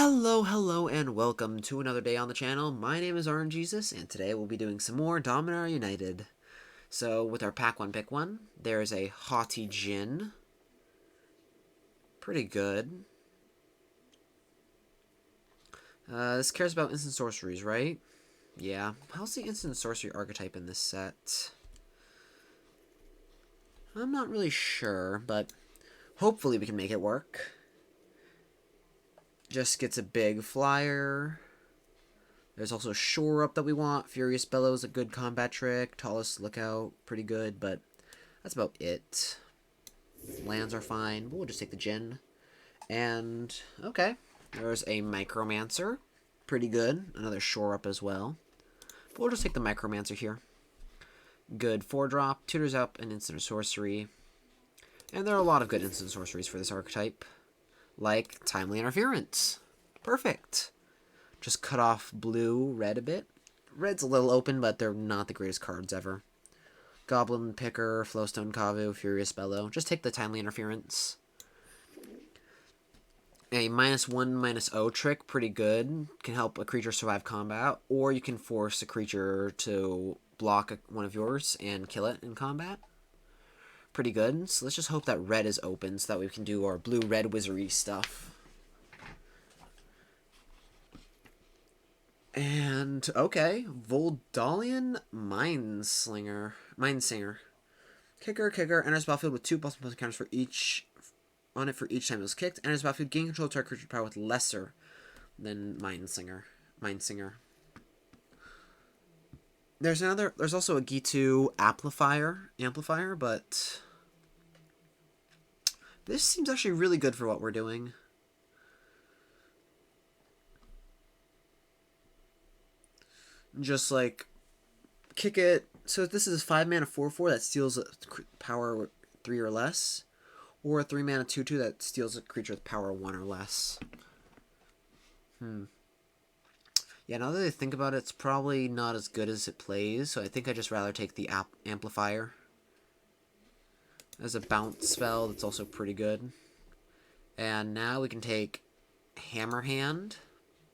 Hello, and welcome to another day on the channel. My name is RNGesus, and today we'll be doing some more Dominaria United. So, with our Pack 1 Pick 1, there's a Haughty Djinn. Pretty good. This cares about instant sorceries, right? Yeah. How's the instant sorcery archetype in this set? I'm not really sure, but hopefully we can make it work. Just gets a big flyer. There's also Shore Up that we want. Furious Bellows, a good combat trick. Tallest Lookout, pretty good, but that's about it. Lands are fine. We'll just take the Djinn. And, okay. There's a Micromancer. Pretty good. Another Shore Up as well. But we'll just take the Micromancer here. Good 4-drop. Tutors up an instant sorcery. And there are a lot of good instant sorceries for this archetype. Like Timely Interference. Perfect. Just cut off blue, red a bit. Red's a little open, but they're not the greatest cards ever. Goblin Picker, Flowstone Kavu, Furious Bellow. Just take the Timely Interference. A -1/-0 trick, pretty good. Can help a creature survive combat. Or you can force a creature to block one of yours and kill it in combat. Pretty good. So let's just hope that red is open so that we can do our blue-red wizardry stuff. And, okay, Voldalian Mindsinger. Kicker, enters battlefield with 2+1 counters for each on it for each time it was kicked. Enters battlefield, gain control of target creature power with lesser than Mindsinger. There's also a Gitu amplifier, but this seems actually really good for what we're doing. Just like kick it. So this is 5 mana 4/4 that steals a power 3 or less, or a 3 mana 2/2 that steals a creature with power 1 or less. Yeah, now that I think about it, it's probably not as good as it plays, so I think I'd just rather take the amplifier. As a bounce spell, that's also pretty good. And now we can take Hammerhand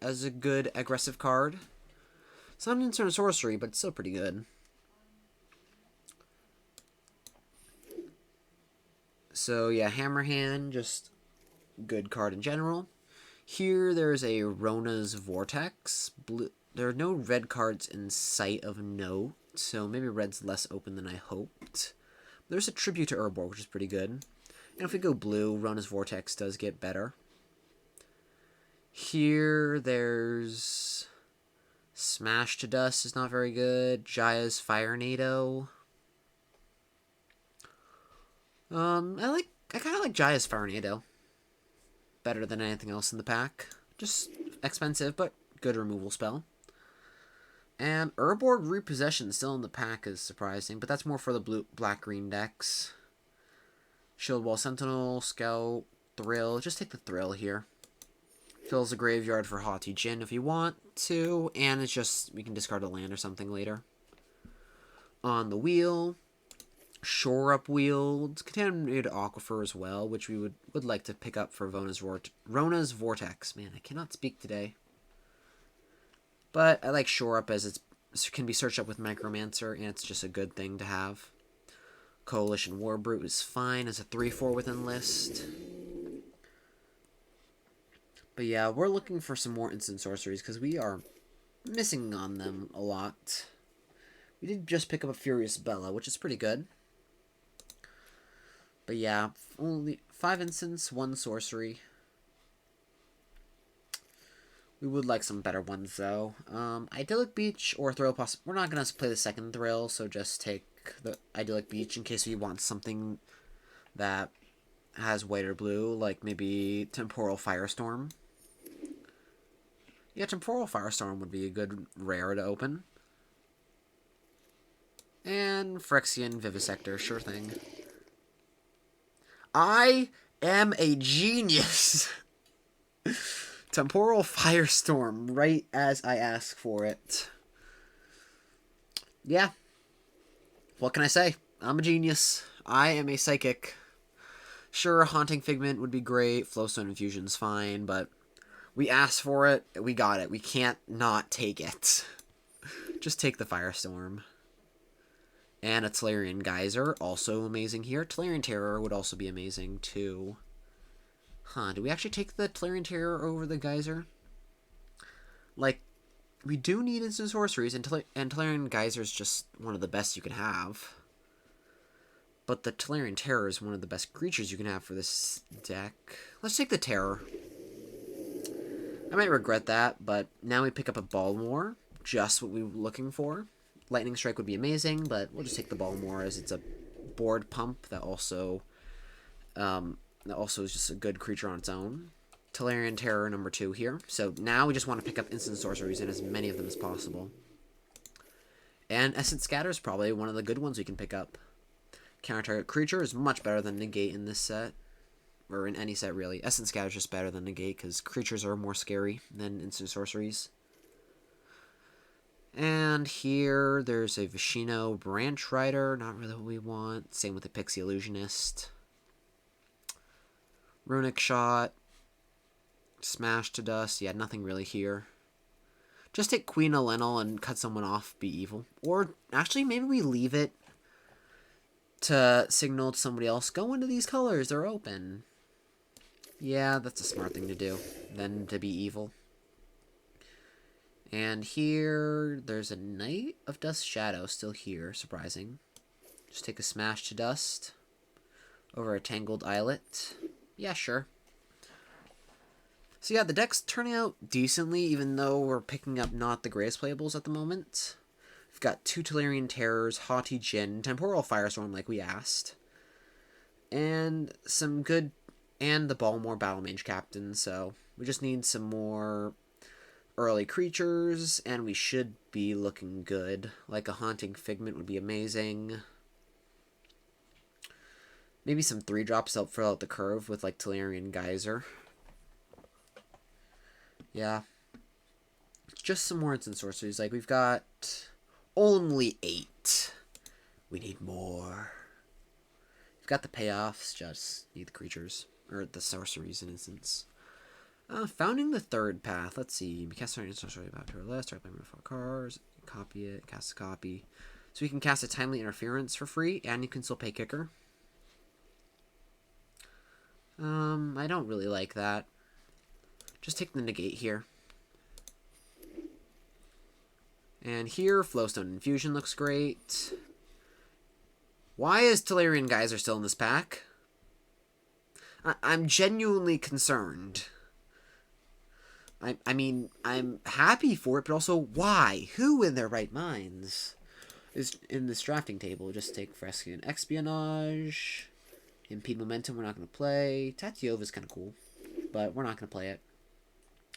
as a good aggressive card. It's not an instant sorcery, but it's still pretty good. So yeah, Hammerhand, just good card in general. Here there's a Rona's Vortex. There are no red cards in sight of note, so maybe red's less open than I hoped. There's a Tribute to Urborg, which is pretty good. And if we go blue, Rona's Vortex does get better. Here there's Smash to Dust is not very good. Jaya's Firenado. I kind of like Jaya's Firenado better than anything else in the pack. Just expensive, but good removal spell. And Urborg Repossession still in the pack is surprising, but that's more for the black-green decks. Shield Wall Sentinel, Scout, Thrill. Just take the Thrill here. Fills the graveyard for Haughty Djinn if you want to, and it's just, we can discard a land or something later. On the wheel, Shore Up Wield, Contaminated Aquifer as well, which we would like to pick up for Rona's Vortex. Man, I cannot speak today. But I like Shore Up as it can be searched up with Micromancer, and it's just a good thing to have. Coalition Warbrute is fine as a 3/4 within list. But yeah, we're looking for some more instant sorceries because we are missing on them a lot. We did just pick up a Furious Bellow, which is pretty good. But yeah, only 5 instants, 1 sorcery. We would like some better ones, though. Idyllic Beach or Thrill We're not going to play the second Thrill, so just take the Idyllic Beach in case we want something that has white or blue, like maybe Temporal Firestorm. Yeah, Temporal Firestorm would be a good rare to open. And Phyrexian Vivisector, sure thing. I am a genius! Temporal Firestorm, right as I ask for it. Yeah. What can I say? I'm a genius. I am a psychic. Sure, Haunting Figment would be great. Flowstone Infusion's fine, but We asked for it. We got it. We can't not take it. Just take the Firestorm. And a Tolarian Geyser, also amazing here. Tolarian Terror would also be amazing, too. Huh, do we actually take the Tolarian Terror over the Geyser? Like, we do need instant sorceries, and Tolarian Geyser is just one of the best you can have. But the Tolarian Terror is one of the best creatures you can have for this deck. Let's take the Terror. I might regret that, but now we pick up a Balmor. Just what we were looking for. Lightning Strike would be amazing, but we'll just take the Balmor as it's a board pump that also is just a good creature on its own. Tolarian Terror number 2 here. So now we just want to pick up instant sorceries and as many of them as possible. And Essence Scatter is probably one of the good ones we can pick up. Counter target creature is much better than Negate in this set. Or in any set, really. Essence Scatter is just better than Negate because creatures are more scary than instant sorceries. And here, there's a Vishino Branch Rider. Not really what we want. Same with the Pixie Illusionist. Runic Shot. Smash to Dust. Yeah, nothing really here. Just take Queen Elenil and cut someone off, be evil. Or, actually, maybe we leave it to signal to somebody else, go into these colors, they're open. Yeah, that's a smart thing to do, than to be evil. And here, there's a Knight of Dust Shadow still here, surprising. Just take a Smash to Dust over a Tangled Islet. Yeah, sure. So yeah, the deck's turning out decently, even though we're picking up not the greatest playables at the moment. We've got 2 Tolarian Terrors, Haughty Djinn, Temporal Firestorm like we asked. And some good... and the Balmor Battle Mage Captain, so we just need some more early creatures, and we should be looking good. Like a Haunting Figment would be amazing. Maybe some 3-drops to help fill out the curve with like Tolarian Geyser. Yeah. Just some more instant sorceries. Like we've got only 8. We need more. We've got the payoffs, just need the creatures. Or the sorceries in instance. Founding the Third Path. Let's see. We cast our instant sorcery back to our list. Start playing with 4 cards. Copy it. Cast a copy. So we can cast a Timely Interference for free, and you can still pay kicker. I don't really like that. Just take the Negate here. And here, Flowstone Infusion looks great. Why is Tolarian Geyser still in this pack? I'm genuinely concerned. I mean, I'm happy for it, but also, why? Who in their right minds is in this drafting table? Just take Frescan Espionage. Impede Momentum, we're not going to play. Tatiova's kind of cool, but we're not going to play it.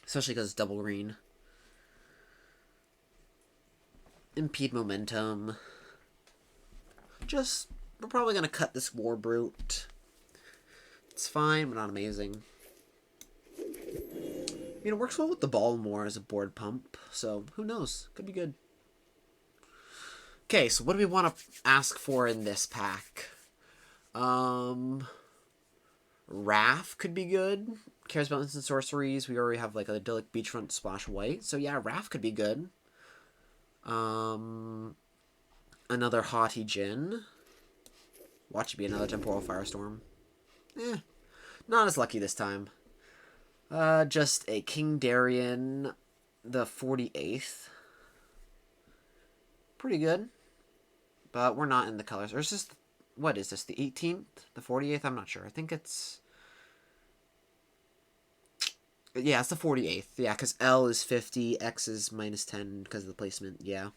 Especially because it's double green. Impede Momentum. We're probably going to cut this War Brute. It's fine, but not amazing. I mean, it works well with the Balmor as a board pump, so who knows? Could be good. Okay, so what do we want to ask for in this pack? Wrath could be good. Cares about instant sorceries. We already have like a Idyllic Beachfront Splash White, so yeah, Wrath could be good. Another Haughty Djinn. Watch it be another Temporal Firestorm. Not as lucky this time. Just a King Darien, the 48th. Pretty good. But we're not in the colors. Or is this, what is this, the 18th? The 48th? I'm not sure. I think it's... yeah, it's the 48th. Yeah, because L is 50, X is -10 because of the placement. Yeah.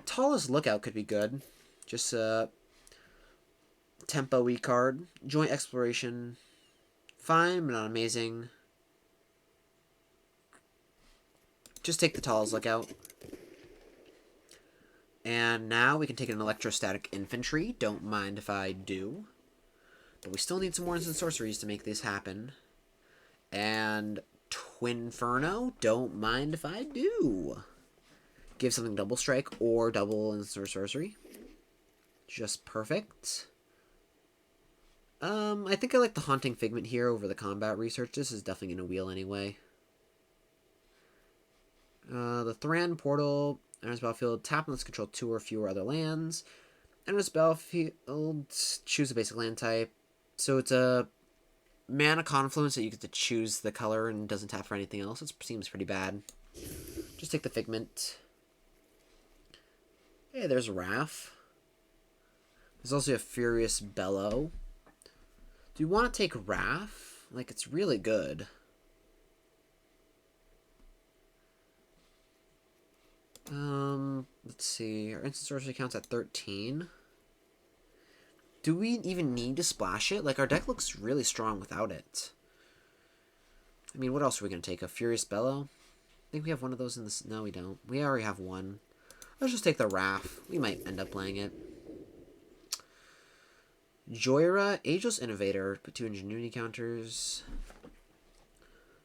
Tallest Lookout could be good. Just a tempo-y card. Joint Exploration. Fine, but not amazing. Just take the Tallest Lookout. And now we can take an Electrostatic Infantry. Don't mind if I do. But we still need some more instant sorceries to make this happen. And Twinferno. Don't mind if I do. Give something double strike or double instant sorcery. Just perfect. I think I like the Haunting Figment here over the Combat Research. This is definitely going to wheel anyway. The Thran Portal, enters battlefield, tap and let's control 2 or fewer other lands. Enters battlefield, choose a basic land type. So it's a mana confluence that you get to choose the color and doesn't tap for anything else. It seems pretty bad. Just take the Figment. Hey, there's Wrath. There's also a Furious Bellow. Do you want to take Wrath? Like, it's really good. Let's see. Our instant sorcery counts at 13. Do we even need to splash it? Like, our deck looks really strong without it. I mean, what else are we going to take? A Furious Bellow? I think we have one of those in this. No, we don't. We already have one. Let's just take the Wrath. We might end up playing it. Joyra, Ageless Innovator. Put 2 Ingenuity counters.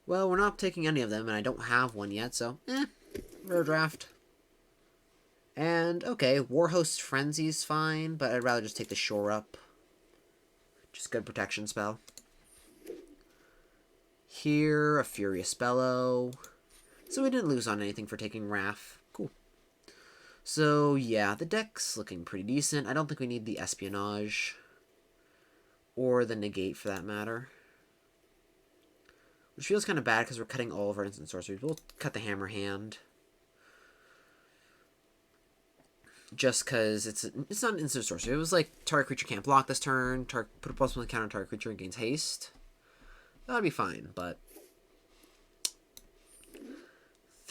Well, we're not taking any of them, and I don't have one yet, so, rare draft. And, okay, Warhost's Frenzy's fine, but I'd rather just take the Shore Up. Just good protection spell. Here, a Furious Bellow. So we didn't lose on anything for taking Wrath. Cool. So, yeah, the deck's looking pretty decent. I don't think we need the Espionage. Or the Negate, for that matter. Which feels kind of bad, because we're cutting all of our instant sorceries. We'll cut the Hammer Hand. Just because it's not an instant sorcery. It was like, target creature can't block this turn. Put a +1 counter on target creature and gains haste. That would be fine, but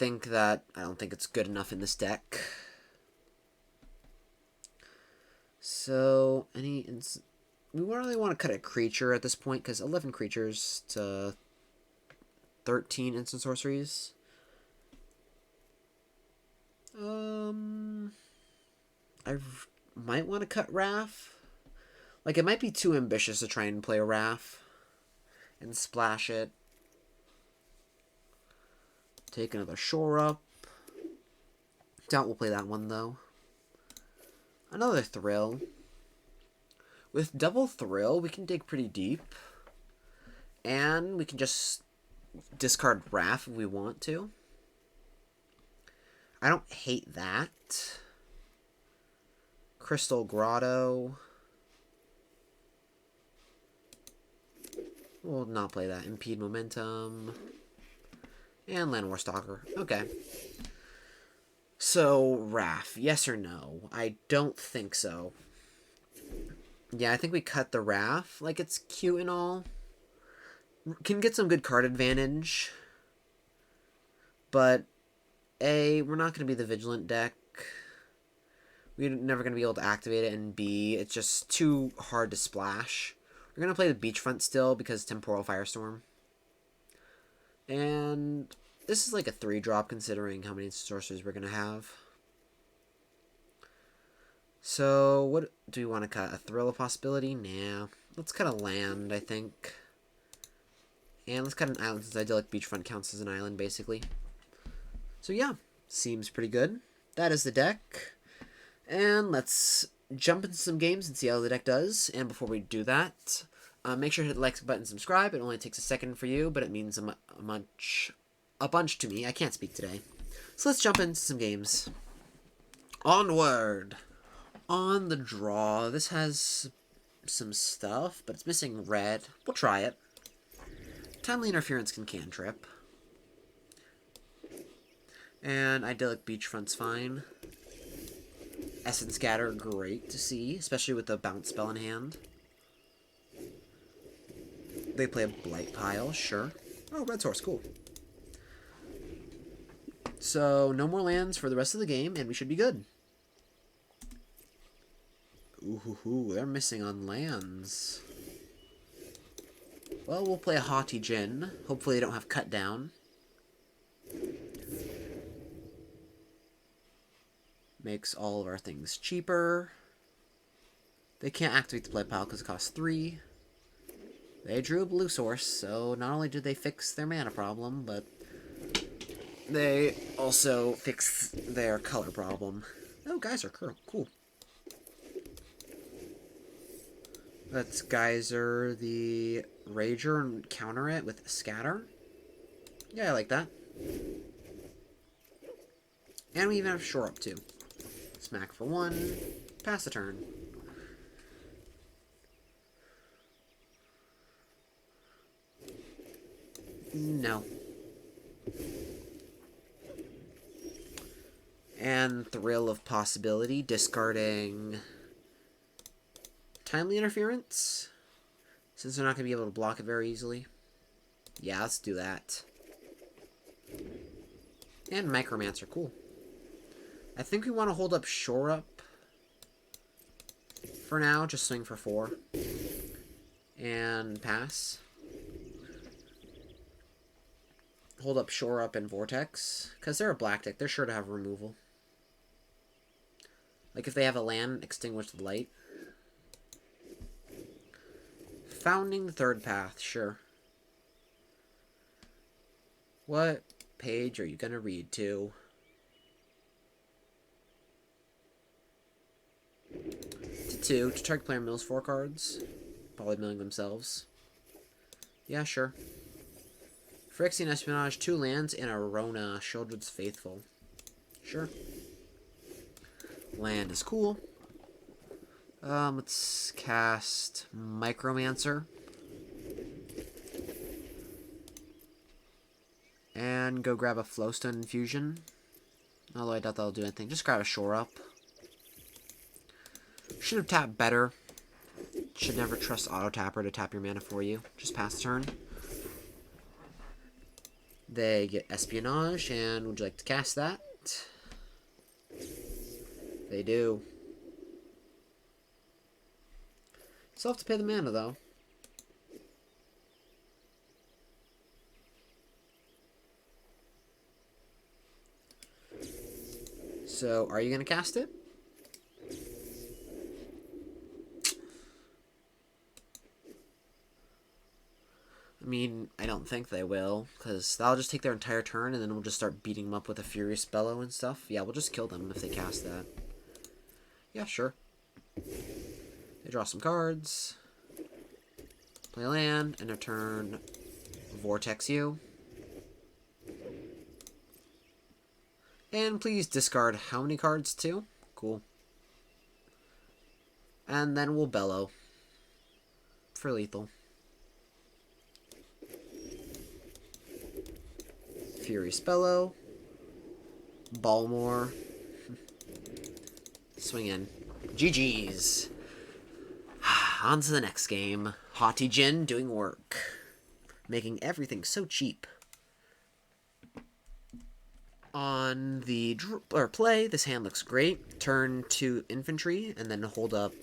I don't think it's good enough in this deck. So, we really want to cut a creature at this point, because 11 creatures to 13 instant sorceries. I might want to cut Wrath. Like, it might be too ambitious to try and play a Wrath and splash it. Take another Shore Up. Doubt we'll play that one, though. Another Thrill. With double Thrill, we can dig pretty deep. And we can just discard Wrath if we want to. I don't hate that. Crystal Grotto. We'll not play that. Impede Momentum. And Land War Stalker. Okay. So, Wrath. Yes or no? I don't think so. Yeah, I think we cut the Wrath. Like, it's cute and all. Can get some good card advantage. But, A, we're not going to be the Vigilant deck. We're never going to be able to activate it. And B, it's just too hard to splash. We're going to play the Beachfront still because Temporal Firestorm. And this is like a 3-drop considering how many sorceries we're going to have. So, what do we want to cut? A Thrill of Possibility? Nah. Let's cut a land, I think. And let's cut an island since Idyllic Beachfront counts as an island, basically. So yeah, seems pretty good. That is the deck. And let's jump into some games and see how the deck does. And before we do that, make sure to hit the like button and subscribe. It only takes a second for you, but it means a bunch to me. I can't speak today. So let's jump into some games. Onward! On the draw, this has some stuff, but it's missing red. We'll try it. Timely Interference can cantrip. And Idyllic Beachfront's fine. Essence Scatter, great to see, especially with the bounce spell in hand. They play a Blight Pile, sure. Oh, Red Source, cool. So, no more lands for the rest of the game, and we should be good. Ooh, they're missing on lands. Well, we'll play a Haughty Djinn. Hopefully they don't have Cut Down. Makes all of our things cheaper. They can't activate the Blight Pile because it costs 3. They drew a blue source, so not only did they fix their mana problem, but they also fixed their color problem. Oh, guys are cool. Let's Geyser the Rager and counter it with Scatter. Yeah, I like that. And we even have Shore Up too. Smack for 1. Pass the turn. No. And Thrill of Possibility, discarding Timely Interference, since they're not going to be able to block it very easily. Yeah, let's do that. And Micromancer, cool. I think we want to hold up Shore Up for now, just swing for 4. And pass. Hold up Shore Up and Vortex, because they're a black deck, they're sure to have removal. Like if they have a land, Extinguish the Light. Founding the Third Path, sure. What page are you going to read to? To 2, to target player mills 4 cards. Probably milling themselves. Yeah, sure. Phyrexian Espionage, 2 lands, and a Rona, Sheoldred's Faithful. Sure. Land is cool. Let's cast Micromancer. And go grab a Flowstone Infusion. Although I doubt that'll do anything. Just grab a Shore Up. Should have tapped better. Should never trust Auto Tapper to tap your mana for you. Just pass the turn. They get Espionage, and would you like to cast that? They do. Still have to pay the mana, though. So, are you going to cast it? I mean, I don't think they will, because that'll just take their entire turn, and then we'll just start beating them up with a Furious Bellow and stuff. Yeah, we'll just kill them if they cast that. Yeah, sure. They draw some cards. Play land, and a turn Vortex you. And please discard how many cards, too? Cool. And then we'll Bellow. For lethal. Furious Bellow. Balmore. Swing in. GG's. On to the next game. Haughty Jin doing work. Making everything so cheap. On the play, this hand looks great. Turn to infantry, and then hold up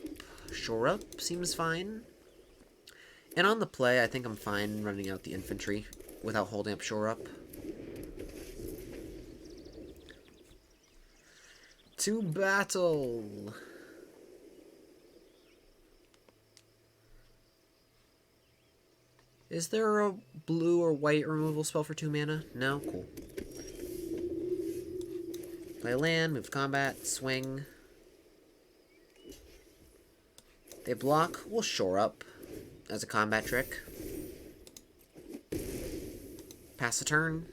Shore Up. Seems fine. And on the play, I think I'm fine running out the infantry without holding up Shore Up. To battle! Is there a blue or white removal spell for 2 mana? No? Cool. Play land, move combat, swing. They block, we'll Shore Up as a combat trick. Pass the turn.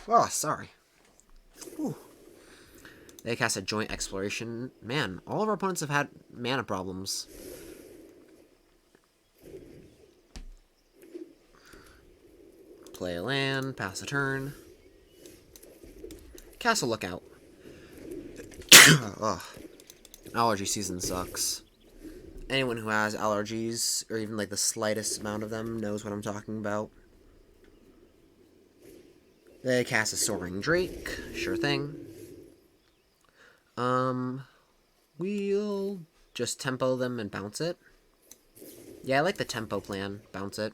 Oh, sorry. Whew. They cast a Joint Exploration. Man, all of our opponents have had mana problems. Play a land, pass a turn. Castle Lookout. Ugh. Allergy season sucks. Anyone who has allergies, or even like the slightest amount of them, knows what I'm talking about. They cast a Soaring Drake. Sure thing. We'll just tempo them and bounce it. Yeah, I like the tempo plan. Bounce it.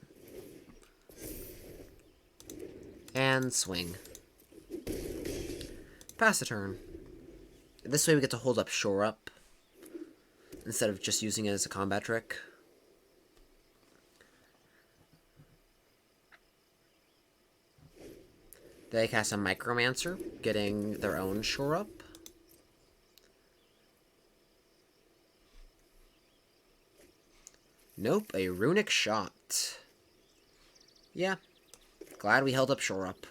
And swing. Pass the turn. This way we get to hold up Shore Up instead of just using it as a combat trick. They cast a Micromancer, getting their own Shore Up. Nope, a runic shot. Yeah, glad we held up shore up.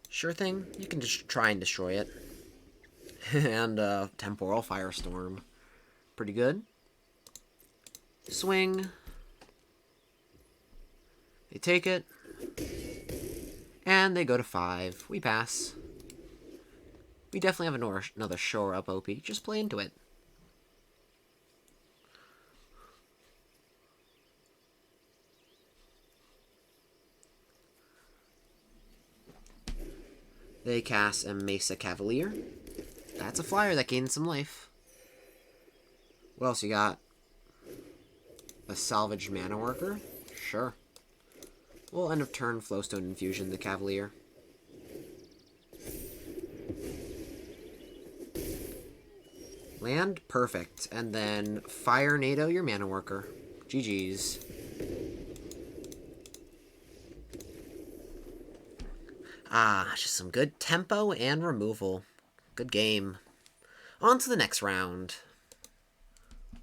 Sure thing, you can just try and destroy it. And temporal firestorm. Pretty good. Swing. They take it. And they go to 5. We pass. We definitely have another shore up OP. Just play into it. They cast a Mesa Cavalier. That's a flyer that gains some life. What else you got? A Salvaged Mana Worker? Sure. We'll end of turn Flowstone Infusion the Cavalier. Land? Perfect. And then Fire NATO your Mana Worker. GG's. Ah, just some good tempo and removal. Good game. On to the next round.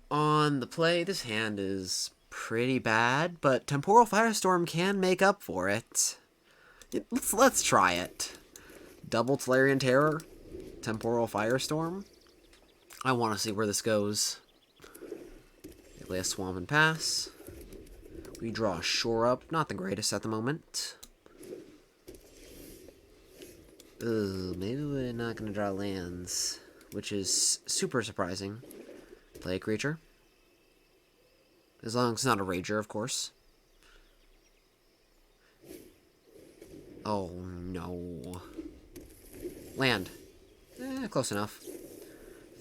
On the play, this hand is pretty bad, but Temporal Firestorm can make up for it. Let's try it. Double Tolarian Terror, Temporal Firestorm. I want to see where this goes. They play a Swamp and pass. We draw a Shore Up, not the greatest at the moment. Ugh, maybe we're not going to draw lands, which is super surprising. Play a creature. As long as it's not a Rager, of course. Oh, no. Land. Close enough.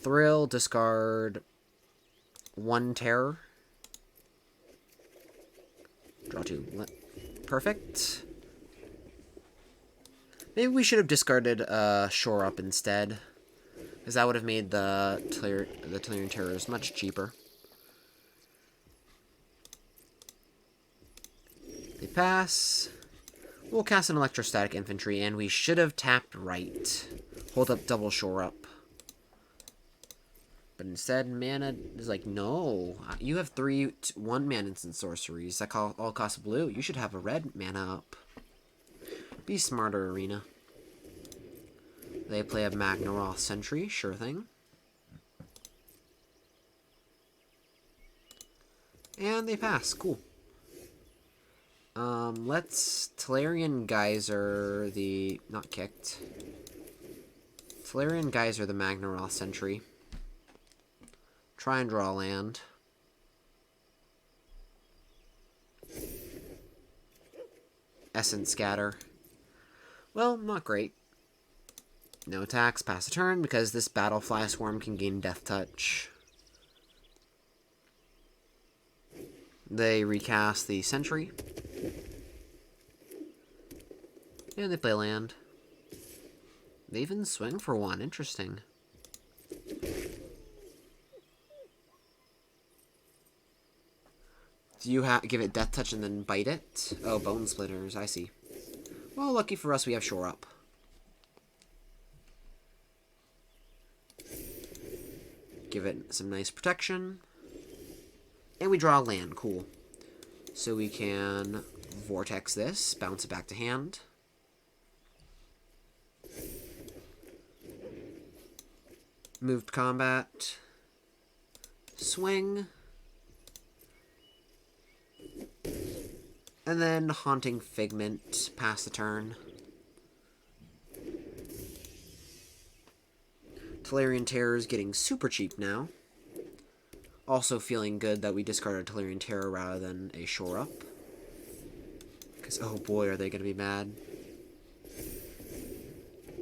Thrill, discard 1 terror. Draw 2. Perfect. Maybe we should have discarded Shore Up instead, because that would have made the Tolarian Terrors much cheaper. They pass. We'll cast an Electrostatic Infantry, and we should have tapped right. Hold up double Shore Up. But instead, mana is like, no. You have 3 1-mana instant sorceries that all cost blue. You should have a red mana up. Be smarter, Arena. They play a Magnaroth Sentry, sure thing. And they pass, cool. Let's Tolarian Geyser the... not kicked. Tolarian Geyser the Magnaroth Sentry. Try and draw land. Essence Scatter. Well, not great. No attacks, pass a turn, because this Battlefly Swarm can gain Death Touch. They recast the Sentry. And they play land. They even swing for 1, interesting. Do you give it Death Touch and then bite it? Oh, Bone Splitters, I see. Well, lucky for us, we have Shore Up. Give it some nice protection. And we draw land, cool. So we can Vortex this, bounce it back to hand. Moved combat. Swing. And then Haunting Figment, pass the turn. Tolarian Terror is getting super cheap now. Also feeling good that we discarded Tolarian Terror rather than a Shore Up. Because, oh boy, are they going to be mad.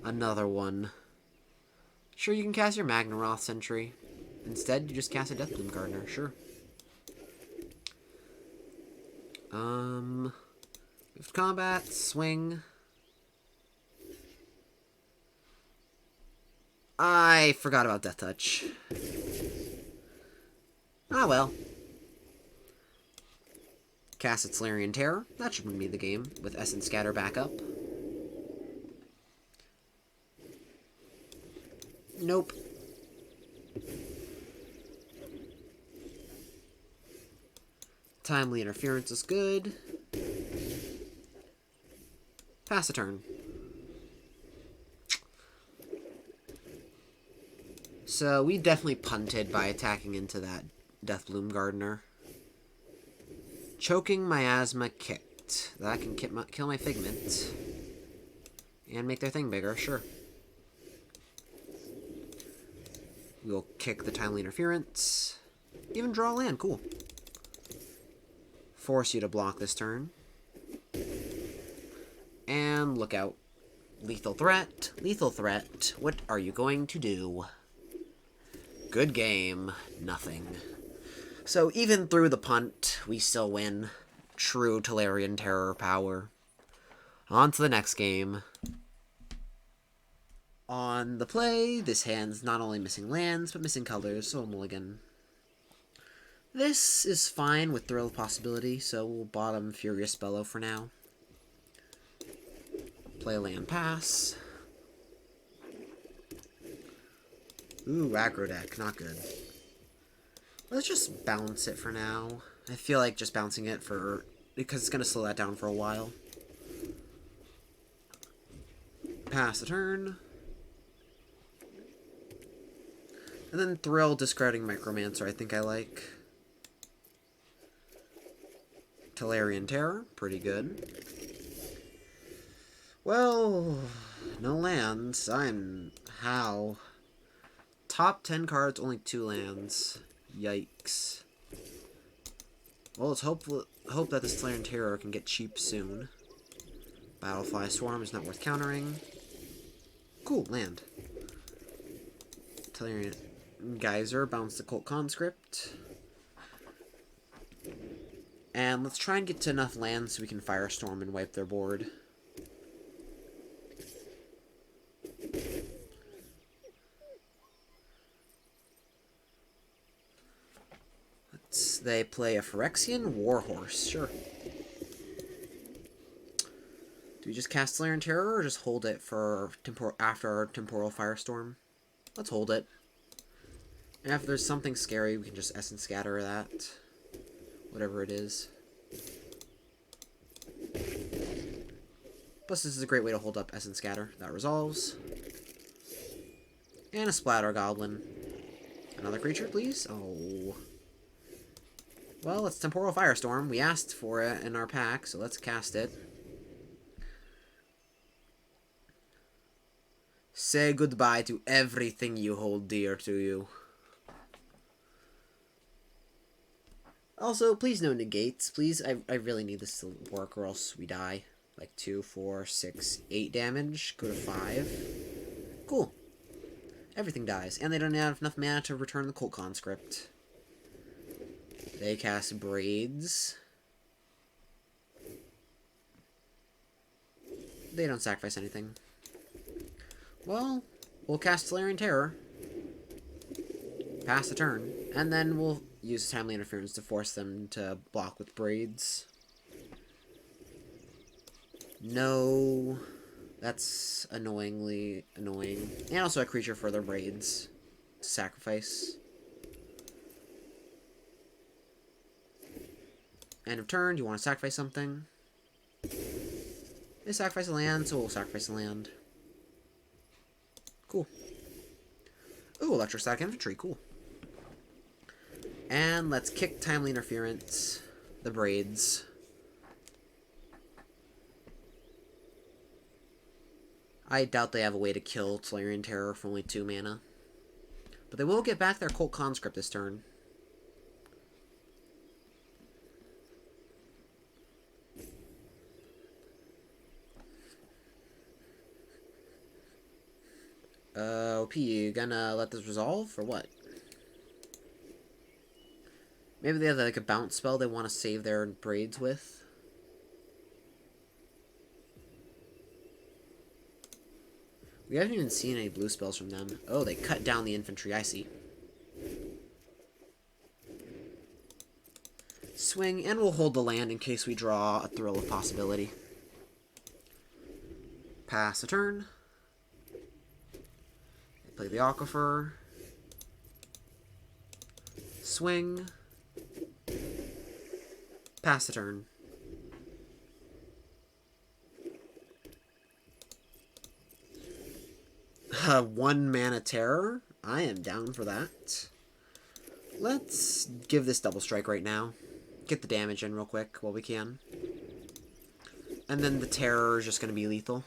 Another one. Sure, you can cast your Magnaroth Sentry. Instead, you just cast a Deathbloom Gardener, sure. Moved combat, swing. I forgot about Death Touch. Ah, well. Cast its Tolarian Terror. That should win me the game, with Essence Scatter back up. Nope. Timely interference is good. Pass a turn. So we definitely punted by attacking into that Deathbloom Gardener. Choking Miasma kicked. That can kill my Figment. And make their thing bigger, sure. We'll kick the Timely Interference. Even draw a land, cool. Force you to block this turn. And look out. Lethal threat. Lethal threat. What are you going to do? Good game. Nothing. So even through the punt, we still win. True Tolarian Terror power. On to the next game. On the play, this hand's not only missing lands, but missing colors, so a mulligan. This is fine with Thrill of Possibility, so we'll bottom Furious Bellow for now. Play land pass. Ooh, aggro deck, not good. Let's just bounce it for now. I feel like just bouncing it because it's going to slow that down for a while. Pass the turn. And then Thrill, discarding Micromancer, I think I like. Tolarian Terror, pretty good. Well, no lands. How? Top 10 cards, only 2 lands. Yikes. Well, let's hope that this Tolarian Terror can get cheap soon. Battlefly Swarm is not worth countering. Cool, land. Tolarian Geyser, bounce the Cult Conscript. And let's try and get to enough lands so we can Firestorm and wipe their board. They play a Phyrexian Warhorse, sure. Do we just cast Tolarian Terror or just hold it for after our Temporal Firestorm? Let's hold it. And if there's something scary, we can just Essence Scatter that. Whatever it is. Plus, this is a great way to hold up Essence Scatter. That resolves. And a Splatter Goblin. Another creature, please? Oh. Well, it's Temporal Firestorm. We asked for it in our pack, so let's cast it. Say goodbye to everything you hold dear to you. Also, please no negates. Please, I really need this to work or else we die. Like 2, 4, 6, 8 damage. Go to 5. Cool. Everything dies. And they don't have enough mana to return the Cult Conscript. They cast Braids. They don't sacrifice anything. Well, we'll cast Tolarian Terror. Pass the turn. And then we'll use Timely Interference to force them to block with Braids. No. That's annoyingly annoying. And also a creature for their Braids to sacrifice. End of turn. Do you want to sacrifice something? They sacrifice a land, so we'll sacrifice a land. Cool. Ooh, Electrostatic Infantry. Cool. And let's kick Timely Interference. The Braids. I doubt they have a way to kill Tolarian Terror for only 2 mana. But they will get back their Cult Conscript this turn. OP, you gonna let this resolve, or what? Maybe they have like a bounce spell they want to save their Braids with. We haven't even seen any blue spells from them. Oh, they cut down the infantry, I see. Swing, and we'll hold the land in case we draw a Thrill of Possibility. Pass a turn. Play the Aquifer. Swing. Pass the turn. One mana terror. I am down for that. Let's give this double strike right now. Get the damage in real quick while we can. And then the terror is just going to be lethal.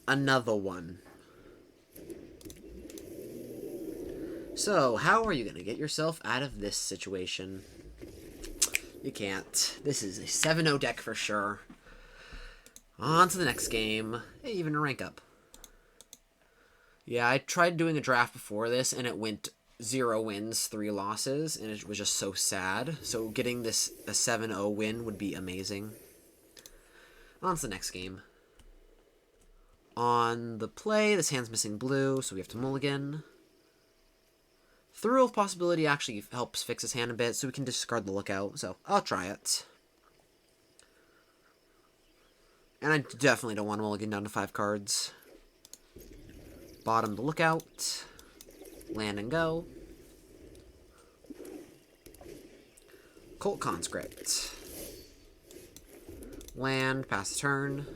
Another one. So, how are you going to get yourself out of this situation? You can't. This is a 7-0 deck for sure. On to the next game. Hey, even a rank up. Yeah, I tried doing a draft before this, and it went 0 wins, 3 losses, and it was just so sad. So getting this a 7-0 win would be amazing. On to the next game. On the play, this hand's missing blue, so we have to mulligan. Thrill of Possibility actually helps fix his hand a bit, so we can discard the Lookout, so I'll try it. And I definitely don't want to mulligan down to 5 cards. Bottom the Lookout. Land and go. Cult Conscript. Land, pass the turn.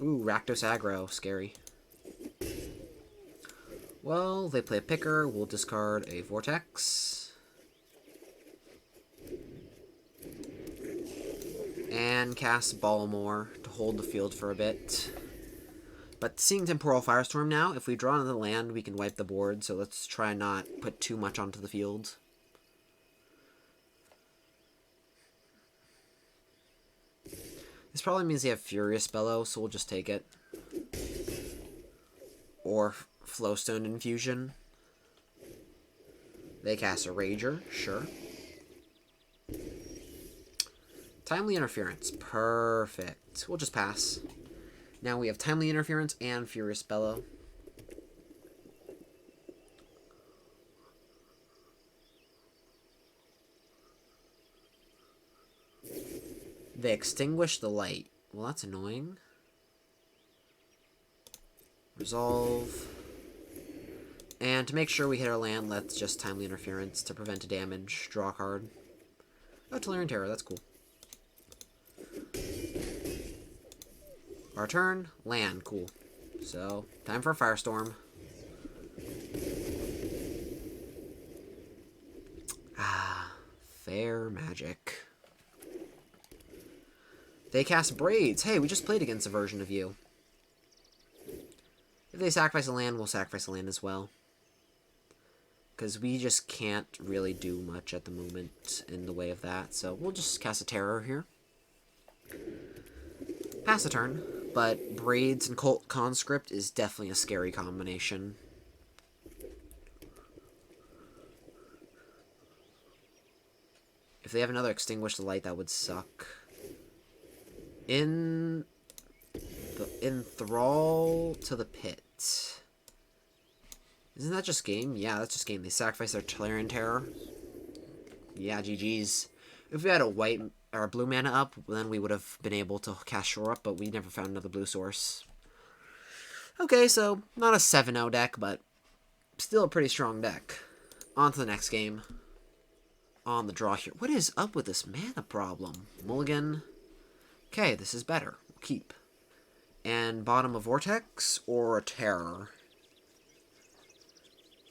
Ooh, Rakdos aggro, scary. Well, they play a picker, we'll discard a Vortex. And cast Balmor to hold the field for a bit. But seeing Temporal Firestorm now, if we draw another land, we can wipe the board, so let's try not put too much onto the field. This probably means they have Furious Bellow, so we'll just take it. Or Flowstone Infusion. They cast a Rager, sure. Timely Interference, perfect. We'll just pass. Now we have Timely Interference and Furious Bellow. They extinguish the light. Well, that's annoying. Resolve. And to make sure we hit our land, let's just Timely Interference to prevent a damage. Draw a card. Oh, Tolarian Terror, that's cool. Our turn, land, cool. So, time for a Firestorm. Ah, fair magic. They cast Braids. Hey, we just played against a version of you. If they sacrifice a land, we'll sacrifice a land as well. Because we just can't really do much at the moment in the way of that. So we'll just cast a Terror here. Pass the turn. But Braids and Cult Conscript is definitely a scary combination. If they have another Extinguish the Light, that would suck. Enthrall to the Pit. Isn't that just game? Yeah, that's just game. They sacrifice their Tolarian Terror. Yeah, GG's. If we had a white or a blue mana up, then we would have been able to cast Shore Up, but we never found another blue source. Okay, so not a 7-0 deck, but still a pretty strong deck. On to the next game. On the draw here. What is up with this mana problem? Mulligan. Okay, this is better. We'll keep. And bottom a Vortex or a Terror?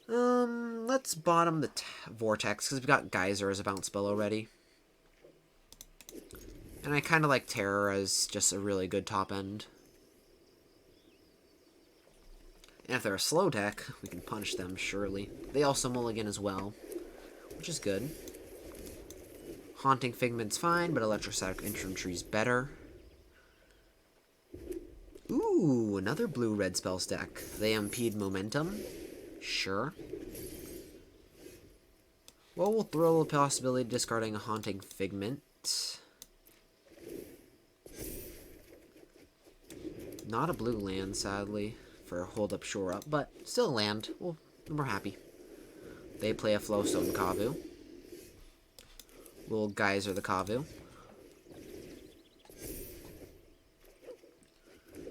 Let's bottom the Vortex, because we've got Geyser as a bounce spell already. And I kind of like Terror as just a really good top end. And if they're a slow deck, we can punish them, surely. They also mulligan as well, which is good. Haunting Figment's fine, but Electrostatic Infantry's better. Ooh, another blue-red spells deck. They impede momentum. Sure. Well, we'll throw the possibility of discarding a Haunting Figment. Not a blue land, sadly, for a hold up, shore up, but still a land. Well, we're happy. They play a Flowstone Kavu. We'll Geyser the Kavu.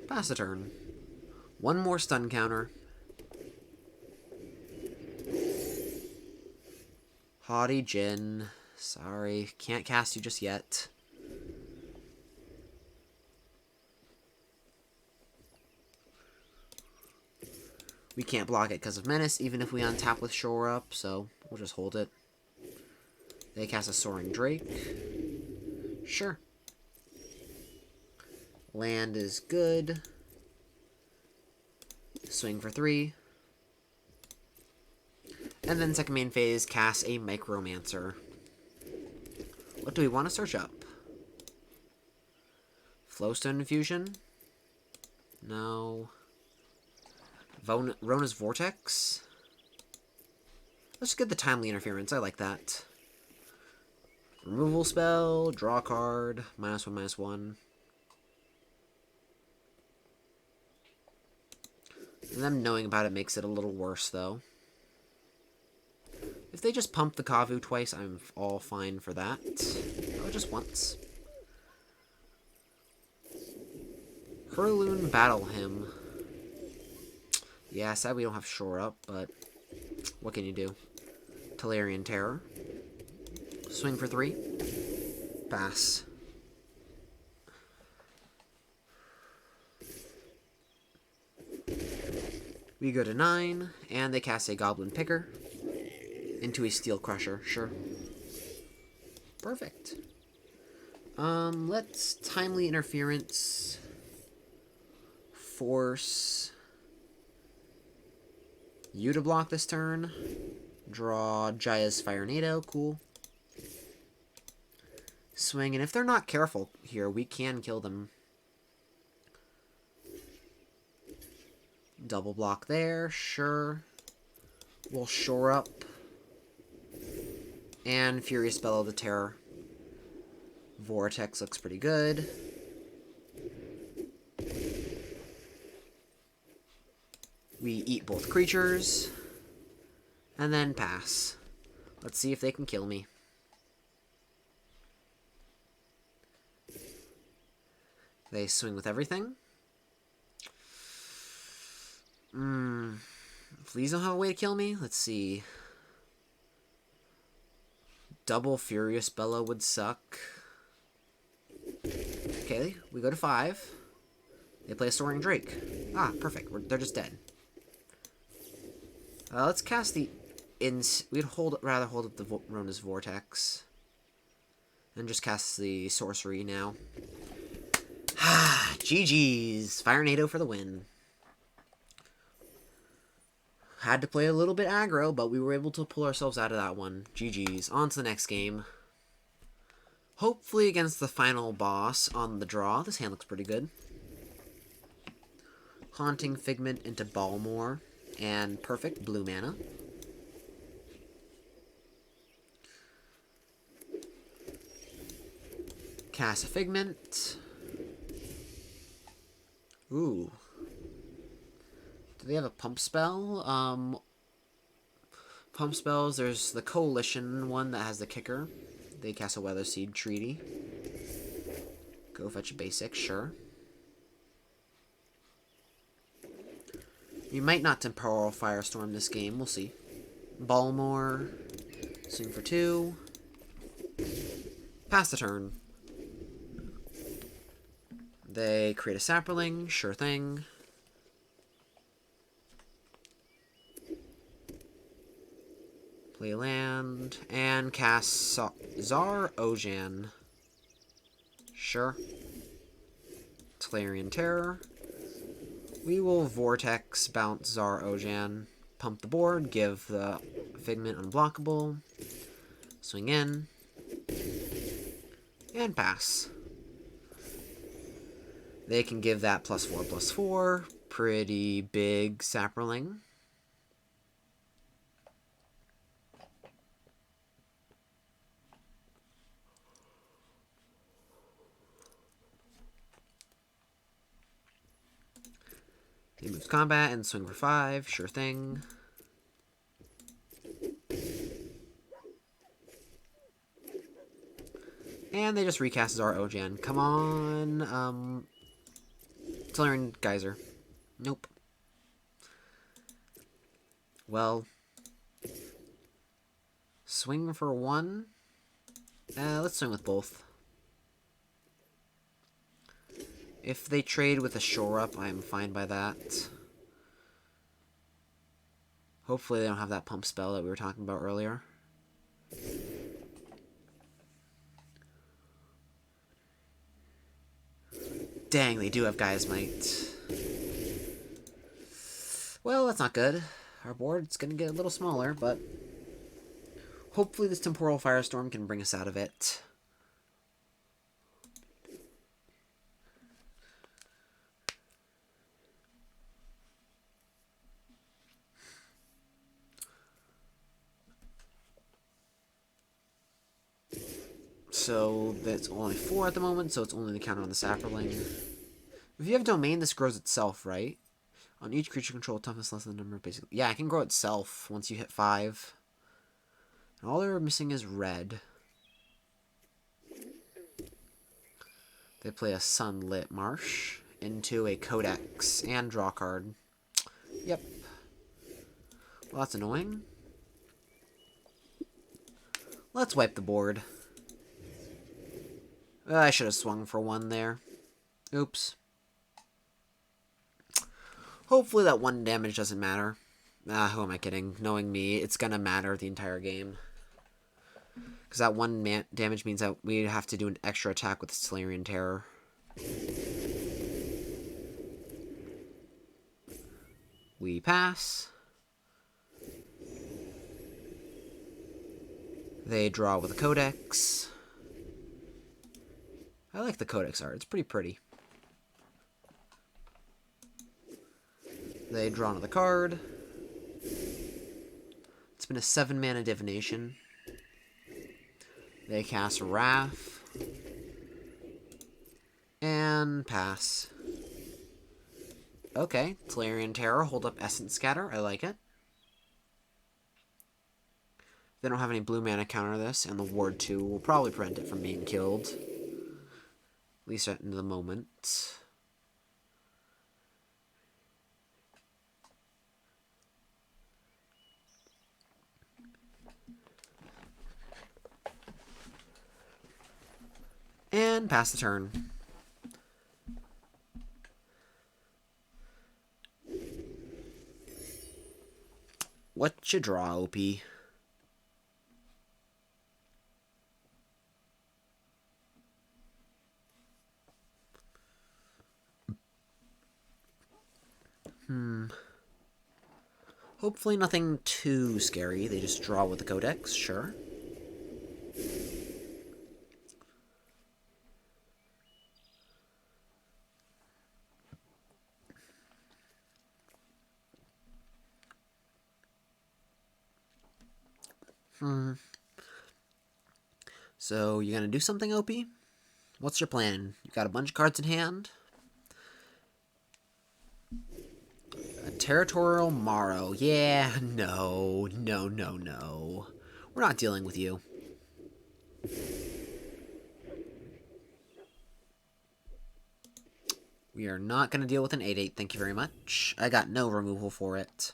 Pass the turn. One more stun counter. Haughty Jin. Sorry, can't cast you just yet. We can't block it because of Menace, even if we untap with Shore Up, so we'll just hold it. They cast a Soaring Drake. Sure. Land is good. Swing for 3. And then second main phase, cast a Micromancer. What do we want to search up? Flowstone Infusion? No. Rona's Vortex? Let's get the Timely Interference. I like that. Removal spell, draw a card, -1/-1. And them knowing about it makes it a little worse, though. If they just pump the Kavu twice, I'm all fine for that. Oh, just once. Hurloon Battle Hymn. Yeah, sad we don't have Shore Up, but what can you do? Tolarian Terror. Swing for 3. Pass. We go to 9, and they cast a Goblin Picker into a Steel Crusher. Sure. Perfect. Let's Timely Interference. Force you to block this turn. Draw Jaya's Firenado. Cool. Swing, and if they're not careful here, we can kill them. Double block there, sure. We'll Shore Up. And Furious Bellow the Terror. Vortex looks pretty good. We eat both creatures. And then pass. Let's see if they can kill me. They swing with everything. Please don't have a way to kill me. Let's see. Double Furious Bellow would suck. Okay, we go to 5. They play a Soaring Drake. Ah, perfect. They're just dead. Let's cast the we'd rather hold up the Rona's Vortex. And just cast the sorcery now. GG's. Firenado for the win. Had to play a little bit aggro, but we were able to pull ourselves out of that one. GG's. On to the next game. Hopefully against the final boss on the draw. This hand looks pretty good. Haunting Figment into Balmore. And perfect blue mana. Cast a Figment. Ooh. Do they have a pump spell? Pump spells, there's the Coalition one that has the kicker. They cast a Weatherseed Treaty. Go fetch a basic, sure. We might not Temporal Firestorm this game, we'll see. Balmore. Swing for 2. Pass the turn. They create a Sapperling, sure thing. Play land, and cast Zar Ojan. Sure. Tolarian Terror. We will Vortex, bounce Zar Ojan, pump the board, give the Figment unblockable, swing in, and pass. They can give that +4/+4. Pretty big Sapperling. He moves combat and swing for 5. Sure thing. And they just recast Zara Ojan. Come on. Tolarian Geyser. Nope. Well. Swing for one. Let's swing with both. If they trade with a shore up, I'm fine by that. Hopefully they don't have that pump spell that we were talking about earlier. Dang, they do have Gaia's Might. Well, that's not good. Our board's going to get a little smaller, but hopefully this Temporal Firestorm can bring us out of it. So that's only 4 at the moment, so it's only the counter on the Saproling. If you have Domain, this grows itself, right? On each creature control, toughness less than the number, basically. Yeah, it can grow itself once you hit 5. And all they're missing is red. They play a Sunlit Marsh into a Codex and draw a card. Yep. Well, that's annoying. Let's wipe the board. I should have swung for 1 there. Oops. Hopefully that 1 damage doesn't matter. Who am I kidding? Knowing me, it's gonna matter the entire game. Because that 1 damage means that we have to do an extra attack with Solarian Terror. We pass. They draw with a Codex. I like the Codex art. It's pretty pretty. They draw another card. It's been a 7-mana Divination. They cast Wrath. And pass. Okay, Solarian Terror, hold up Essence Scatter. I like it. They don't have any blue mana counter this, and the Ward 2 will probably prevent it from being killed. At least at the moment. And pass the turn. What you draw, OP? Hopefully nothing too scary. They just draw with the Codex, sure. So, you gonna do something, OP? What's your plan? You got a bunch of cards in hand? A Territorial Morrow. Yeah, no. We're not dealing with you. We are not going to deal with an 8/8, thank you very much. I got no removal for it.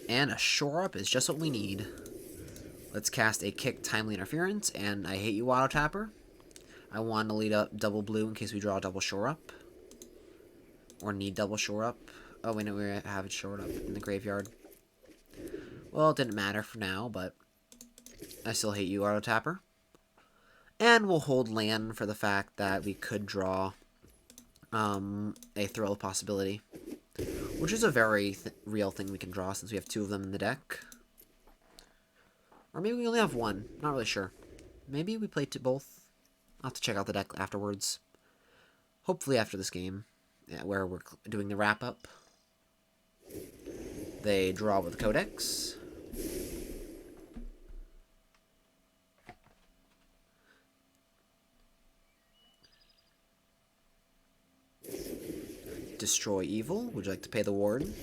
And a Shore Up is just what we need. Let's cast a Kick Timely Interference, and I hate you, Auto Tapper. I want to lead up double blue in case we draw a double Shore Up. Or need double Shore Up. Oh, we know we have it shored up in the graveyard. Well, it didn't matter for now, but I still hate you, Auto Tapper. And we'll hold land for the fact that we could draw a Thrill Possibility. Which is a very real thing we can draw since we have 2 of them in the deck. Or maybe we only have 1. Not really sure. Maybe we play both. I'll have to check out the deck afterwards. Hopefully after this game, where we're doing the wrap-up. They draw with the Codex. Destroy Evil. Would you like to pay the ward?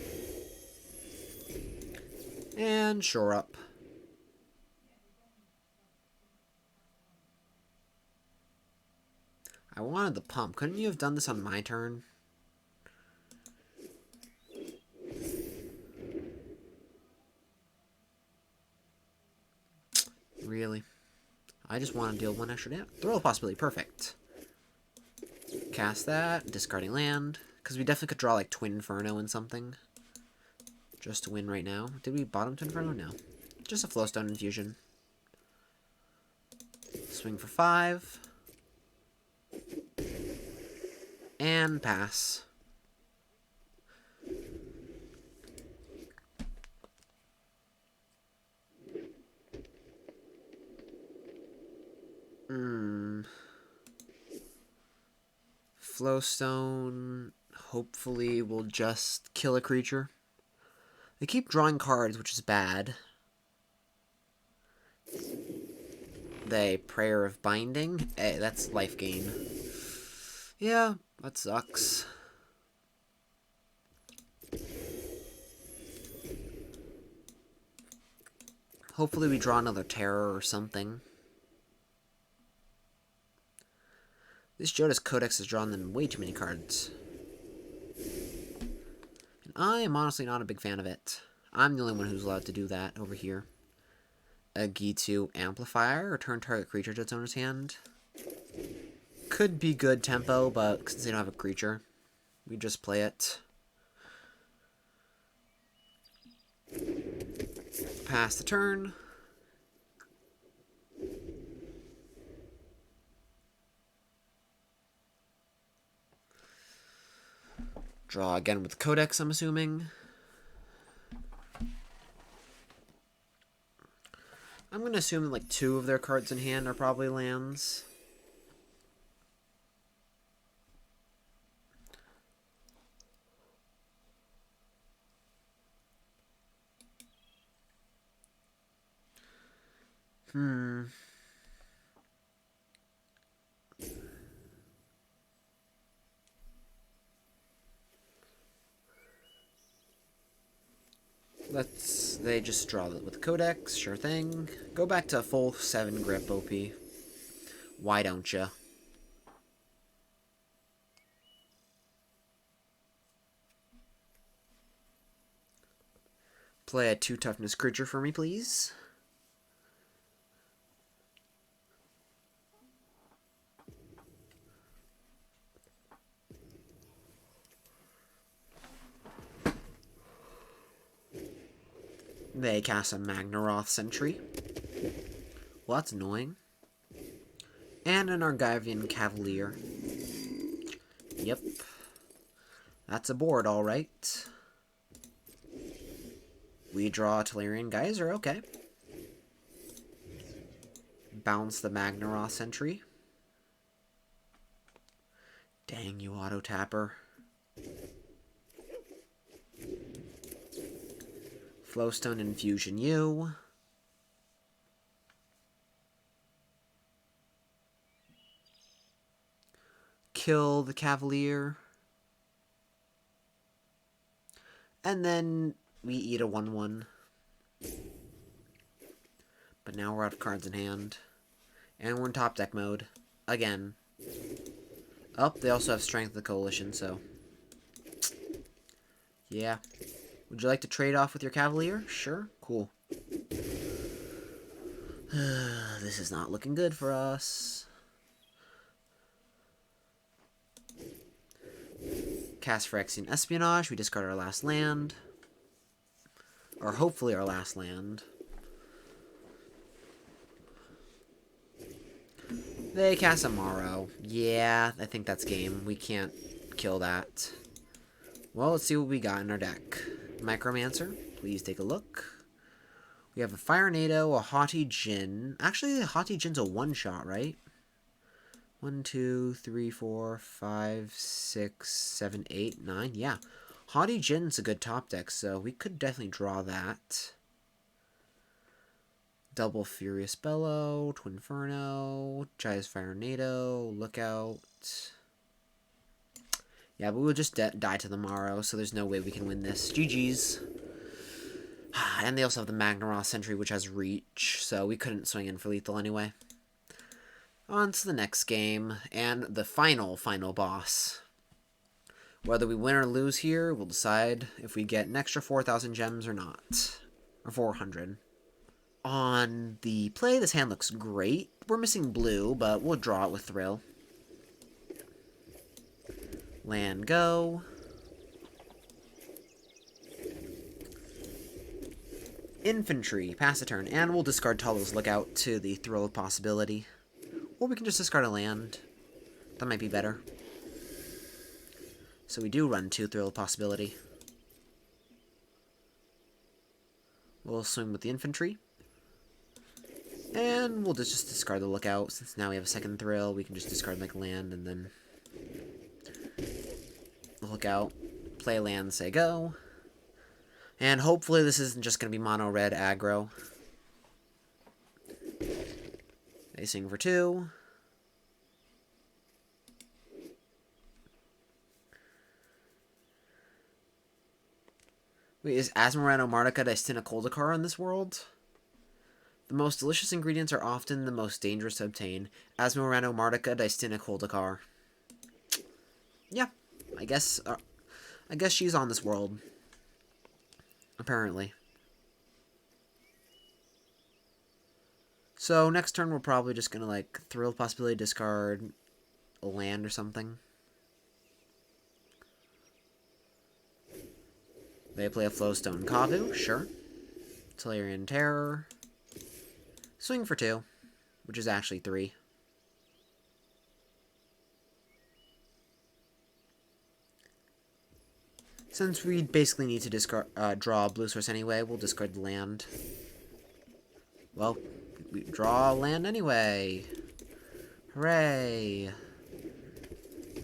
And Shore Up. I wanted the pump. Couldn't you have done this on my turn? really. I just want to deal 1 extra damage. Throw a possibility. Perfect. Cast that. Discarding land. Because we definitely could draw like Twin Inferno and something. Just to win right now. Did we bottom Twin Inferno? No. Just a Flowstone Infusion. Swing for 5. And pass. Flowstone hopefully will just kill a creature. They keep drawing cards, which is bad. They Prayer of Binding. Hey, that's life gain. Yeah, that sucks. Hopefully we draw another Terror or something. This Jodas Codex has drawn them way too many cards. And I am honestly not a big fan of it. I'm the only one who's allowed to do that over here. A Gitu Amplifier, return target creature to its owner's hand. Could be good tempo, but since they don't have a creature, we just play it. Pass the turn. Draw again with Codex, I'm assuming. I'm going to assume that like 2 of their cards in hand are probably lands. They just draw it with Codex, sure thing. Go back to full 7 grip, OP. Why don't ya? Play a 2 toughness creature for me, please. They cast a Magnaroth Sentry. Well, that's annoying. And an Argivian Cavalier. Yep. That's a board, alright. We draw a Tolarian Geyser, okay. Bounce the Magnaroth Sentry. Dang, you auto-tapper. Flowstone Infusion you. Kill the Cavalier. And then we eat a 1/1. But now we're out of cards in hand. And we're in top deck mode. Again. Oh, they also have Strength of the Coalition, so... yeah. Would you like to trade off with your Cavalier? Sure. Cool. This is not looking good for us. Cast Phyrexian Espionage. We discard our last land. Or hopefully our last land. They cast a Morrow. Yeah, I think that's game. We can't kill that. Well, let's see what we got in our deck. Micromancer, please take a look. We have a Fire Nado, a Haughty Djinn. Actually, a Haughty Djinn's a one-shot, right? 1, 2, 3, 4, 5, 6, 7, 8, 9. Yeah. Haughty Djinn's a good top deck, so we could definitely draw that. Double Furious Bellow, Twin Inferno, Jaya's Fire Nado, Lookout. Yeah, but we'll just die to the Morrow, so there's no way we can win this. GG's. And they also have the Magnaroth Sentry, which has reach, so we couldn't swing in for lethal anyway. On to the next game, and the final boss. Whether we win or lose here, we'll decide if we get an extra 4,000 gems or not. Or 400. On the play, this hand looks great. We're missing blue, but we'll draw it with Thrill. Land, go. Infantry, pass a turn, and we'll discard Talo's Lookout to the Thrill of Possibility. Or we can just discard a land. That might be better. So we do run 2 Thrill of Possibility. We'll swing with the infantry. And we'll just discard the Lookout. Since now we have a second Thrill, we can just discard like land and then Lookout. Play land, say go. And hopefully this isn't just going to be mono red aggro. They swing for 2. Wait, is Asmorano Mardica Distina Coldakar in this world? The most delicious ingredients are often the most dangerous to obtain. Asmorano Mardica Distina Coldakar. Yeah, I guess she's on this world. Apparently. So next turn we're probably just gonna like Thrill Possibility, discard a land or something. They play a Flowstone Kavu, sure. Tellurian Terror. Swing for 2, which is actually 3. Since we basically need to discard, draw a blue source anyway, we'll discard the land. Well, we draw land anyway. Hooray!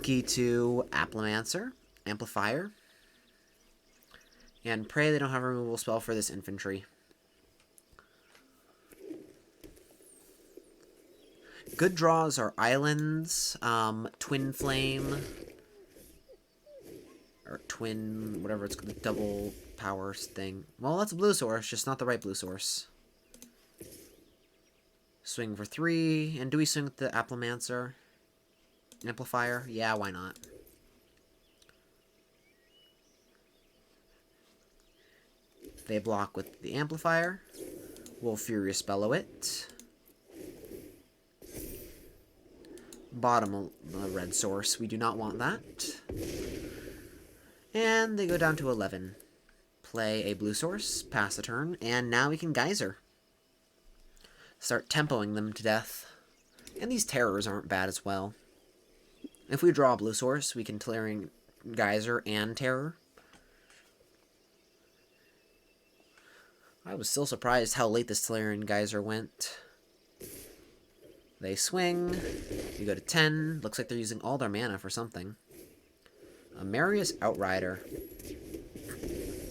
Key to Amplifier. And pray they don't have a removal spell for this infantry. Good draws are Islands, Twin Flame, or Twin, whatever it's called, double powers thing. Well, that's a blue source, just not the right blue source. Swing for 3, and do we swing with the Amplifier? Yeah, why not? They block with the Amplifier. We'll Furious Bellow it. Bottom of the red source. We do not want that. And they go down to 11. Play a blue source, pass a turn, and now we can Geyser. Start tempoing them to death. And these terrors aren't bad as well. If we draw a blue source, we can Tellurian Geyser and Terror. I was still surprised how late this Tellurian Geyser went. They swing. We go to 10. Looks like they're using all their mana for something. A Marius Outrider.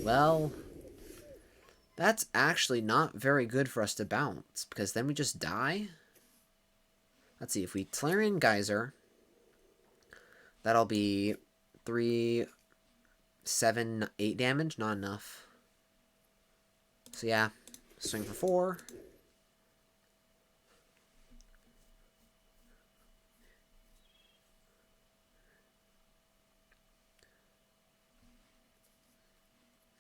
Well, that's actually not very good for us to bounce, because then we just die. Let's see, if we Tellurian Geyser, that'll be 3, 7, 8 damage. Not enough. So yeah, swing for 4.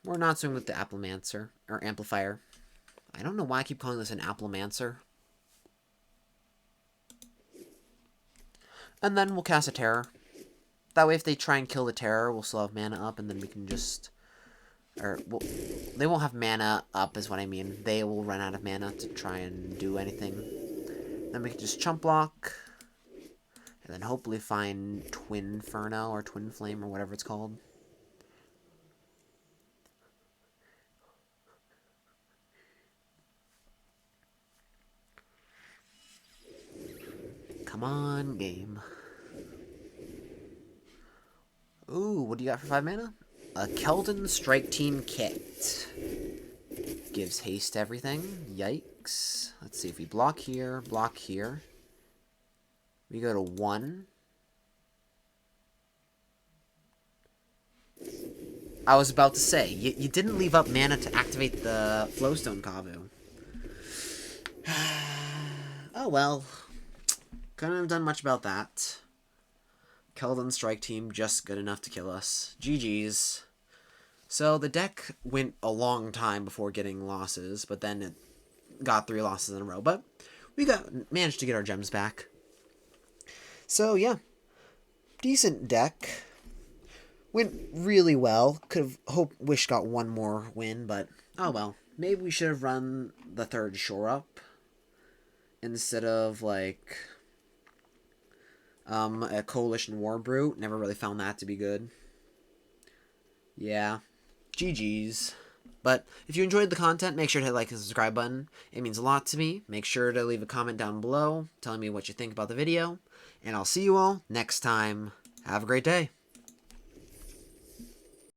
We're not swinging with the Amplifier. I don't know why I keep calling this an Applemancer. And then we'll cast a Terror. That way if they try and kill the Terror, we'll still have mana up, and then we can just... they won't have mana up is what I mean. They will run out of mana to try and do anything. Then we can just chump block. And then hopefully find Twin Inferno or Twin Flame or whatever it's called. Come on, game. Ooh, what do you got for 5 mana? A Keldon Strike Team Kit. Gives haste to everything. Yikes. Let's see if we block here. We go to 1. I was about to say, you didn't leave up mana to activate the Flowstone Kavu. Oh well. Couldn't have done much about that. Keldon Strike Team just good enough to kill us. GG's. So the deck went a long time before getting losses, but then it got 3 losses in a row, but we managed to get our gems back. So yeah, decent deck. Went really well. Could have wish got one more win, but oh well. Maybe we should have run the 3rd shore up instead of like a coalition war brute. Never really found that to be good. Yeah, GG's. But if you enjoyed the content, make sure to hit like and subscribe button. It means a lot to me. Make sure to leave a comment down below telling me what you think about the video. And I'll see you all next time. Have a great day.